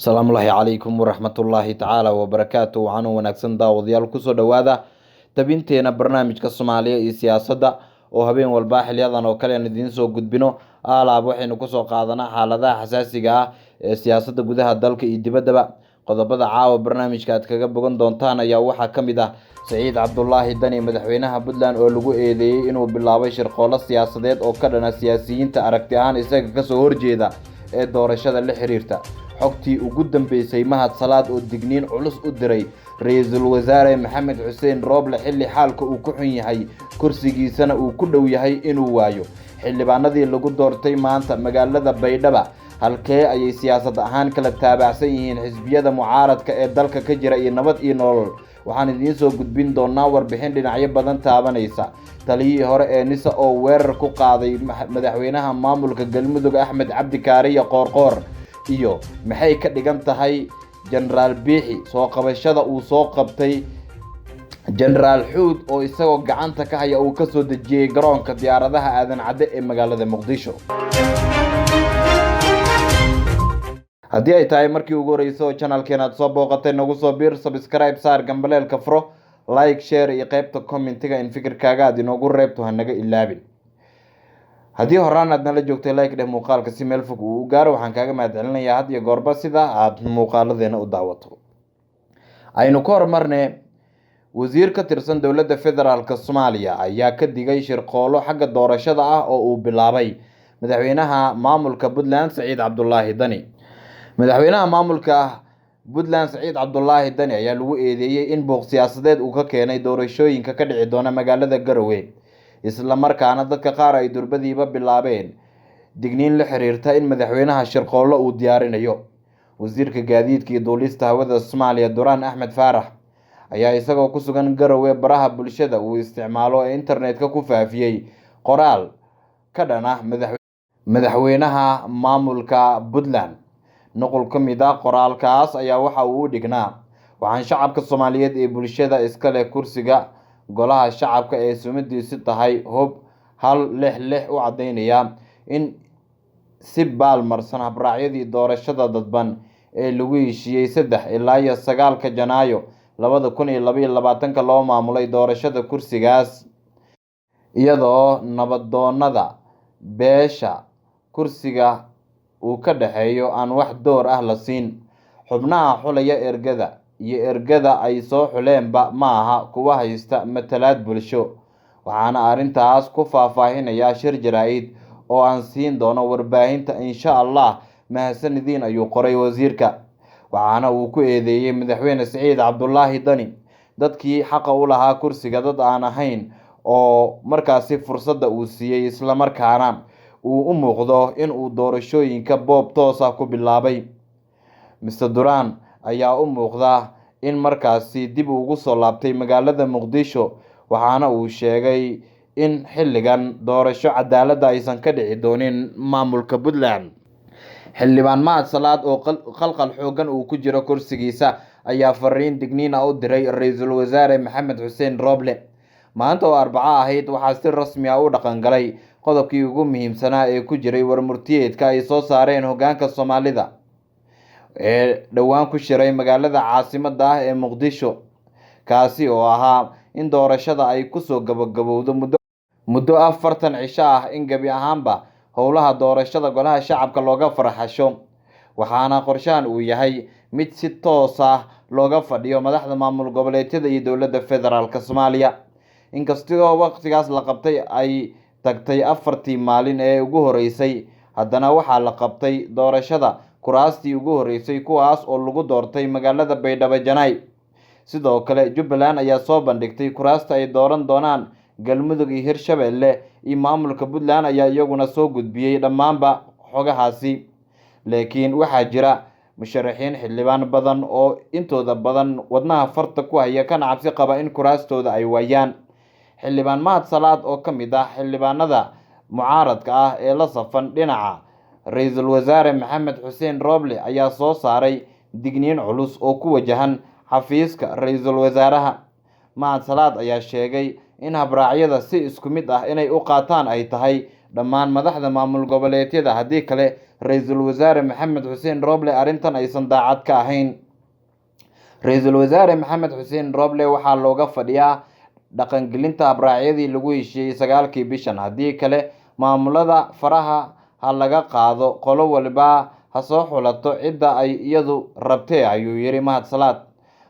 asalaamu calaykum waraxmatullaahi tacaala wabarakaatu. waxaana wanaagsan daawadayaal kusoo dhowaada tabinteena barnaamijka soomaaliya iyo siyaasadda oo habeen walba xiliyadan oo kale aan idiin soo gudbino. alaab waxaynu kusoo qaadanaa xaaladaha xasaasiga ah ee siyaasadda gudaha dalka iyo dibaddaba. qodobada caawa barnaamijka aad kaga bogan doontaan ayaa waxaa ka mid ah Saciid Cabdulaahi Dani, madaxweynaha Puntland, oo lagu eedeeyay inuu bilaabay shirqoolo siyaasadeed oo ka dhana siyaasiyiinta aragti ahaan isaga kasoo horjeeda ee doorashada la xiriirta. xogtii ugu dambeysay Mahad Salaad oo digniin culus u diray ra-iisul wasaare Maxamed Xuseen Rooble xilli xaalka uu ku xun yahay kursigiisana uu ku dhow yahay inuu waayo. xildhibaanadii lagu doortay maanta magaalada Baydhabo, halkee ayay siyaasad ahaan kala taabacsan yihiin xisbiyada mucaaradka ee dalka ka jira iyo nabad iyo nolol? waxaan idiin soo gudbin doonaa warbixin dhinacyo badan taabanaysa. taliyihii hore ee NISA oo weerar ku qaaday madaxweynaha maamulka Galmudug Axmed Cabdi Kaariye Qoorqoor, iyo maxay ka dhigan tahay Generaal Biixi soo qabashada uu soo qabtay Generaal Xuud oo isagoo gacanta ka haya uu ka soo dejiyay garoonka diyaaradaha aadan cadde ee magaalada Muqdisho. haddii ay tahay markii ugu horreysay oo channelkeena aad soo booqatay, nagu soo biir, subscribe saar, gambaleelka furo, like, share iyo qaybta commentiga in fikirkaaga aad inoogu reebto ha naga ilaabin. haddii horaan aad nala joogtay, like dheh muuqaalka si meel fog uu u gaaro. waxaan kaaga mahadcelinayaa had iyo goorba sida aad muuqaaladeena u daawato. aynu ka hormarnay, wasiir ka tirsan dowladda federaalka Soomaaliya ayaa ka digay shirqoolo xagga doorashada ah oo uu bilaabay madaxweynaha maamulka Puntland Saciid Cabdulaahi Dani. madaxweynaha maamulka Puntland Saciid Cabdulaahi Dani ayaa lagu eedeeyay in booq siyaasadeed uu ka keenay doorashooyinka ka dhici doona magaalada Garowe, isla markaana dadka qaar ay durbadiiba bilaabeen digniin la xiriirta in madaxweynaha shirqoolo uu diyaarinayo. wasiirka gaadiidka iyo duulista hawada Soomaaliya Duraan Axmed Faarax ayaa isagoo ku sugan Garowe baraha bulshada uu isticmaalo ee internetka ku faafiyay qoraal ka dhana madaxweynaha maamulka Puntland. nuqul ka mid ah qoraalkaas ayaa waxa uu u dhignaa: waxaan shacabka Soomaaliyeed ee bulshada iska leh kursiga golaha shacabka ee sumadiisu tahay hub 166 u cadeynayaa in si baalmarsan habraacyadii doorashada dadban ee lagu heshiiyey 3 ilaa 9 Janaayo 2022 loo maamulay doorashada kursigaas, iyadoo nabadoonnada beesha kursiga uu ka dhaxeeyo aan wax door ah la siin. xubnaha xulaya ergada iyo ergada ay soo xuleenba ma aha kuwa haysta matalaad bulsho. waxaana arrintaas ku faahfaahinayaa shir jaraa'id oo aan siin doono warbaahinta insha Allah. mahadsanidin ayuu qoray wasiirka. waxaana uu ku eedeeyay madaxweyne Saciid Cabdulaahi Dani dadkii xaqa u lahaa kursiga dad aan ahayn oo markaasi fursadda uu siiyey, isla markaana uu u muuqdo in uu doorashooyinka boob toos ah ku bilaabay. Mr. Duraan ayaa u muuqda in markaasi dib ugu soo laabtay magaalada Muqdisho, waxaana uu sheegay in xilligan doorasho cadaalad aysan ka dhici doonin maamulka Puntland. xildhibaan Mahad Salaad oo qalqal xoogan uu ku jiro kursigiisa ayaa fariin digniin ah u diray ra-iisul wasaare Maxamed Xuseen Rooble. maanta oo Arbaco ahayd waxaa si rasmi ah u dhaqan galay qodobkii ugu muhiimsanaa ee ku jiray warmurtiyeedka ay soo saareen hoggaanka Soomaalida ee dhowaan ku shiray magaalada caasimadda ah ee Muqdisho, kaasi oo ahaa in doorashada ay kusoo gabagabowdo muddo 40 cisho ah, in gebi ahaanba howlaha doorashada golaha shacabka looga farxasho. waxaana qorshahan uu yahay mid si toos ah looga fadhiyo madaxda maamul goboleedyada iyo dowladda federaalka Soomaaliya. inkastoo waqtigaas la qabtay ay tagtay 4tii maalin ee ugu horeysay, haddana waxaa la qabtay doorashada kuraastii ugu horeysay, kuwaas oo lagu doortay magaalada Baydhabo Janay. sidoo kale Jubbaland ayaa soo bandhigtay kuraasta ay dooran doonaan. Galmudug iyo Hirshabelle iyo maamulka Puntland ayaa iyaguna soo gudbiyey dhammaanba xogahaasi. laakiin waxaa jira musharaxiin xildhibaan badan oo intooda badan wadnaha farta ku haya kana cabsi qaba in kuraastooda ay waayaan. xildhibaan Mahad Salaad oo ka mid ah xildhibaanada mucaaradka ah ee la safan dhinaca ra-iisul wasaare Maxamed Xuseen Rooble ayaa soo saaray digniin culus oo ku wajahan xafiiska ra-iisul wasaaraha. Mahad Salaad ayaa sheegay in habraacyada si isku mid ah inay u qaataan ay tahay dhammaan madaxda maamul goboleedyada, haddii kale ra-iisul wasaare maxamed xuseen rooble arrintan aysan daacad ka ahayn. ra-iisul wasaare maxamed xuseen rooble waxaa looga fadhiyaa dhaqangelinta habraacyadii lagu heshiiyey 9kii bishan, haddii kale maamulada faraha ha laga qaado, qolo walba ha soo xulato cidda ay iyadu rabtee, ayuu yiri Mahad Salaad.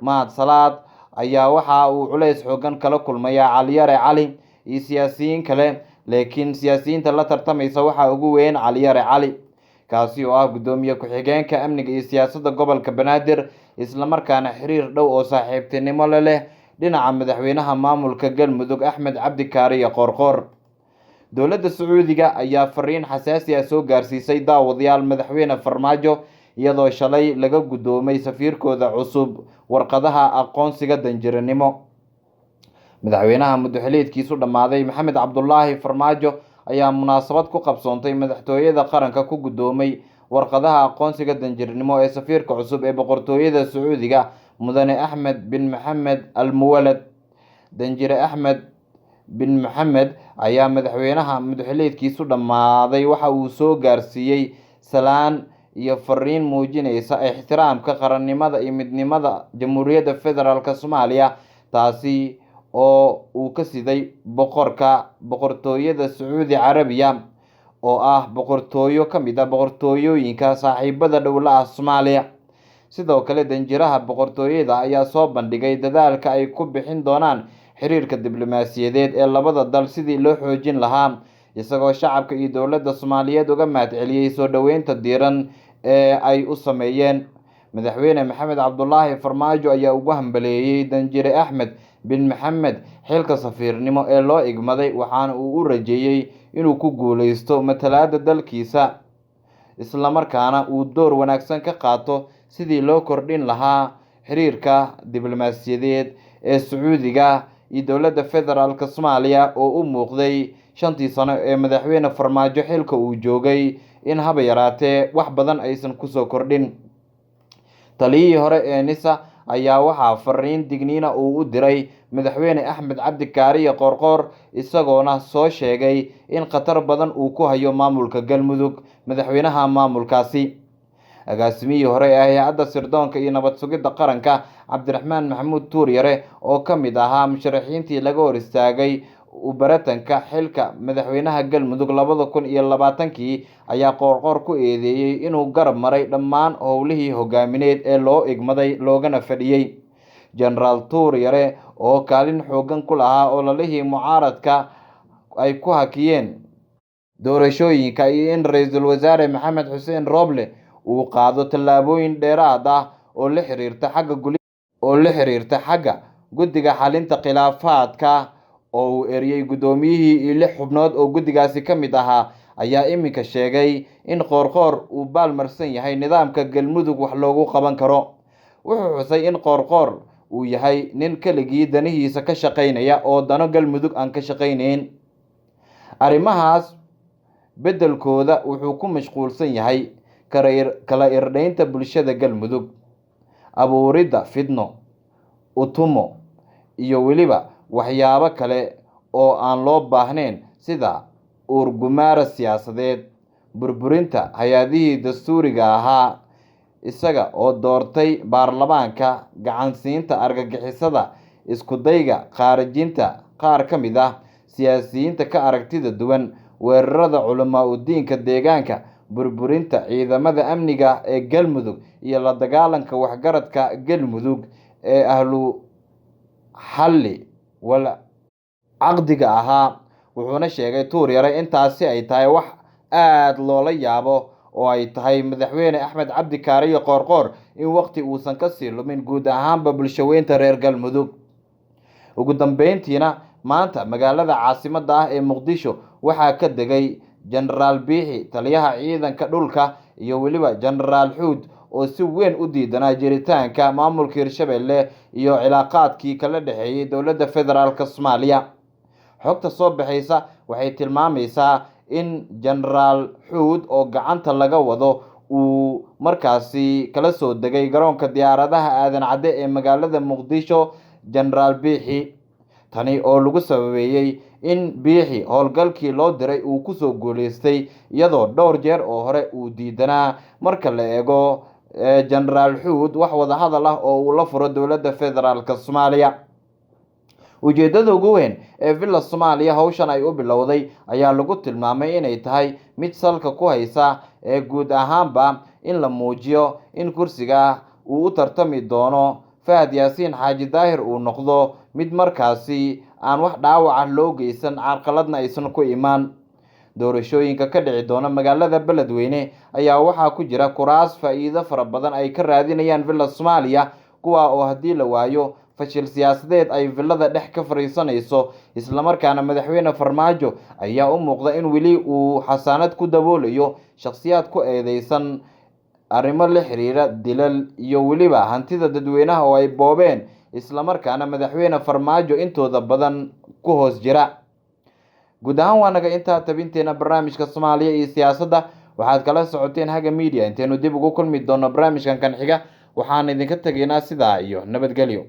Mahad Salaad ayaa waxa uu culays xoogan kala kulmaya Cali Yare Cali iyo siyaasiyiin kale, laakiin siyaasiyiinta la tartamaysa waxaa ugu weyn Cali Yare Cali, kaasi oo ah gudoomiye ku-xigeenka amniga iyo siyaasadda gobolka Banaadir, isla markaana xiriir dhow oo saaxiibtinimo la leh dhinaca madaxweynaha maamulka Galmudug Axmed Cabdi Kaariye Qoorqoor. dowladda Sacuudiga ayaa fariin xasaasi ah soo gaarsiisay daawadayaal madaxweyne Farmaajo, iyadoo shalay laga gudoomay safiirkooda cusub warqadaha aqoonsiga danjiranimo. madaxweynaha muddo-xiliedkiisu dhammaaday Maxamed Cabdulaahi Farmaajo ayaa munaasabad ku qabsoontay madaxtooyada qaranka ku gudoomay warqadaha aqoonsiga danjiranimo ee safiirka cusub ee boqortooyada Sacuudiga mudane Axmed bin Maxamed Al Muwalad. danjire Axmed bin Maxamed ayaa madaxweynaha muddo-xiliedkiisu dhammaaday waxa uu soo gaarsiiyey salaan iyo fariin muujinaysa ixtiraamka qarannimada iyo midnimada Jamhuuriyadda Federaalka Soomaaliya, taasi oo uu ka siday boqortooyada Sacuudi Carabiya oo ah boqortooyo ka mid ah boqortooyooyinka saaxiibada dhowla ah Soomaaliya. sidoo kale danjiraha boqortooyada ayaa soo bandhigay dadaalka ay ku bixin doonaan xiriirka diblomaasiyadeed ee labada dal sidii loo xoojin lahaa, isagoo shacabka iyo dowladda Soomaaliyeed uga mahadceliyey soo dhoweynta diiran ee ay u sameeyeen. madaxweyne Maxamed Cabdulaahi Farmaajo ayaa ugu hambaleeyey danjire Axmed bin Maxamed xilka safiirnimo ee loo igmaday, waxaana uu u rajeeyey inuu ku guuleysto matalaadda dalkiisa, isla markaana uu door wanaagsan ka qaato sidii loo kordhin lahaa xiriirka diblomaasiyadeed ee Sacuudiga iyo dowladda Federaalka Soomaaliya oo u muuqday 5 sano ee madaxweyne Farmaajo xilka uu joogay in haba yaraatee wax badan aysan kusoo kordhin. taliyihii hore ee NISA ayaa waxaa fariin digniina uu u diray madaxweyne Axmed Cabdi Kaariye Qoorqoor, isagoona soo sheegay in khatar badan uu ku hayo maamulka Galmudug. madaxweynaha maamulkaasi agaasimihii hore ee hay-adda sirdoonka iyo nabad sugidda qaranka Cabdiraxmaan Maxamuud Tuuryare oo ka mid ahaa musharaxiintii laga hor istaagay u baratanka xilka madaxweynaha Galmudug 2020 ayaa Qoorqoor ku eedeeyey inuu garab maray dhammaan howlihii hogaamineed ee loo igmaday loogana fadhiyey. Generaal Tuuryare oo kaalin xoogan ku lahaa ololihii mucaaradka ay ku hakiyeen doorashooyinka iyo in ra-iisul wasaare Maxamed Xuseen Rooble uu qaado tallaabooyin dheeraad ah oo la xiriirta xagga guddiga xalinta khilaafaadka oo uu eriyey gudoomiyihii iyo 6 xubnood oo guddigaasi ka mid ahaa, ayaa iminka sheegay in Qoorqoor uu baalmarsan yahay nidaamka Galmudug wax loogu qaban karo. wuxuu xusay in Qoorqoor uu yahay nin keligii danihiisa ka shaqaynaya oo dano Galmudug aan ka shaqaynayn. arrimahaas beddelkooda wuxuu ku mashquulsan yahay kala irdhaynta bulshada Galmudug, abuuridda fidno, utumo iyo weliba waxyaabo kale oo aan loo baahnayn sida uurgumaara siyaasadeed, burburinta hay-adihii dastuuriga ahaa, isaga oo doortay baarlamaanka, gacansiinta argagixisada, isku dayga khaarijinta qaar ka mid ah siyaasiyiinta ka aragtida duwan, weerarada culamaa u diinka deegaanka, burburinta ciidamada amniga ee Galmudug iyo la dagaalanka waxgaradka Galmudug ee ahlu xalli wal caqdiga ahaa. wuxuuna sheegay Tuuryare intaasi ay tahay wax aad loola yaabo oo ay tahay madaxweyne Axmed Cabdi Kaariye Qoorqoor in waqti uusan ka sii lumin guud ahaanba bulshaweynta reer Galmudug. ugu dambeyntiina maanta magaalada caasimadda ah ee Muqdisho waxaa ka degay Generaal Biixi, taliyaha ciidanka dhulka, iyo weliba Generaal Xuud oo si weyn u diidanaa jiritaanka maamulka Hirshabelle iyo cilaaqaadkii kala dhaxeeyay dowladda Federaalka Soomaaliya. xogta soo baxaysa waxay tilmaamaysaa in Generaal Xuud oo gacanta laga wado uu markaasi kala soo degay garoonka diyaaradaha aadan cadde ee magaalada Muqdisho Generaal Biixi, tani oo lagu sababeeyay in biixi howlgalkii loo diray uu kusoo guuleystay iyadoo dhowr jeer oo hore uu diidanaa marka la eego jenaraal xuud wax wada hadal ah oo uu la furo dowladda federaalk Soomaaliya. ujeedada ugu weyn ee villa Soomaaliya hawshan ay u bilowday ayaa lagu tilmaamay inay tahay mid salka ku haysa ee guud ahaanba in la muujiyo in kursiga uu u tartami doono Fahad Yaasiin Xaaji Daahir uu noqdo mid markaasi aan wax dhaawac loo geysan carqaladna aysan ku imaan. doorashooyinka ka dhici doona magaalada Beledweyne ayaa waxaa ku jira kuraas faa'iido fara badan ay ka raadinayaan villa Soomaaliya kuwa oo haddii la waayo fashil siyaasadeed ay villada dhex ka fariisanayso isla markaana madaxweyne Farmaajo ayaa u muuqda in weli uu xasaanad ku daboolayo shakhsiyaad ku eedeysan arrimo la xiriira dilal iyo weliba hantida dadweynaha oo ay boobeen isla markaana madaxweyne Farmaajo intooda badan ku hoos jira. guud ahaan waa naga intaa tabinteena barnaamijka Soomaaliya iyo siyaasadda waxaad kala socoteen Haga Media. inteenu dib ugu kulmi doono barnaamijkan kan xiga waxaan idinka tageynaa sidaa iyo nabadgelyo.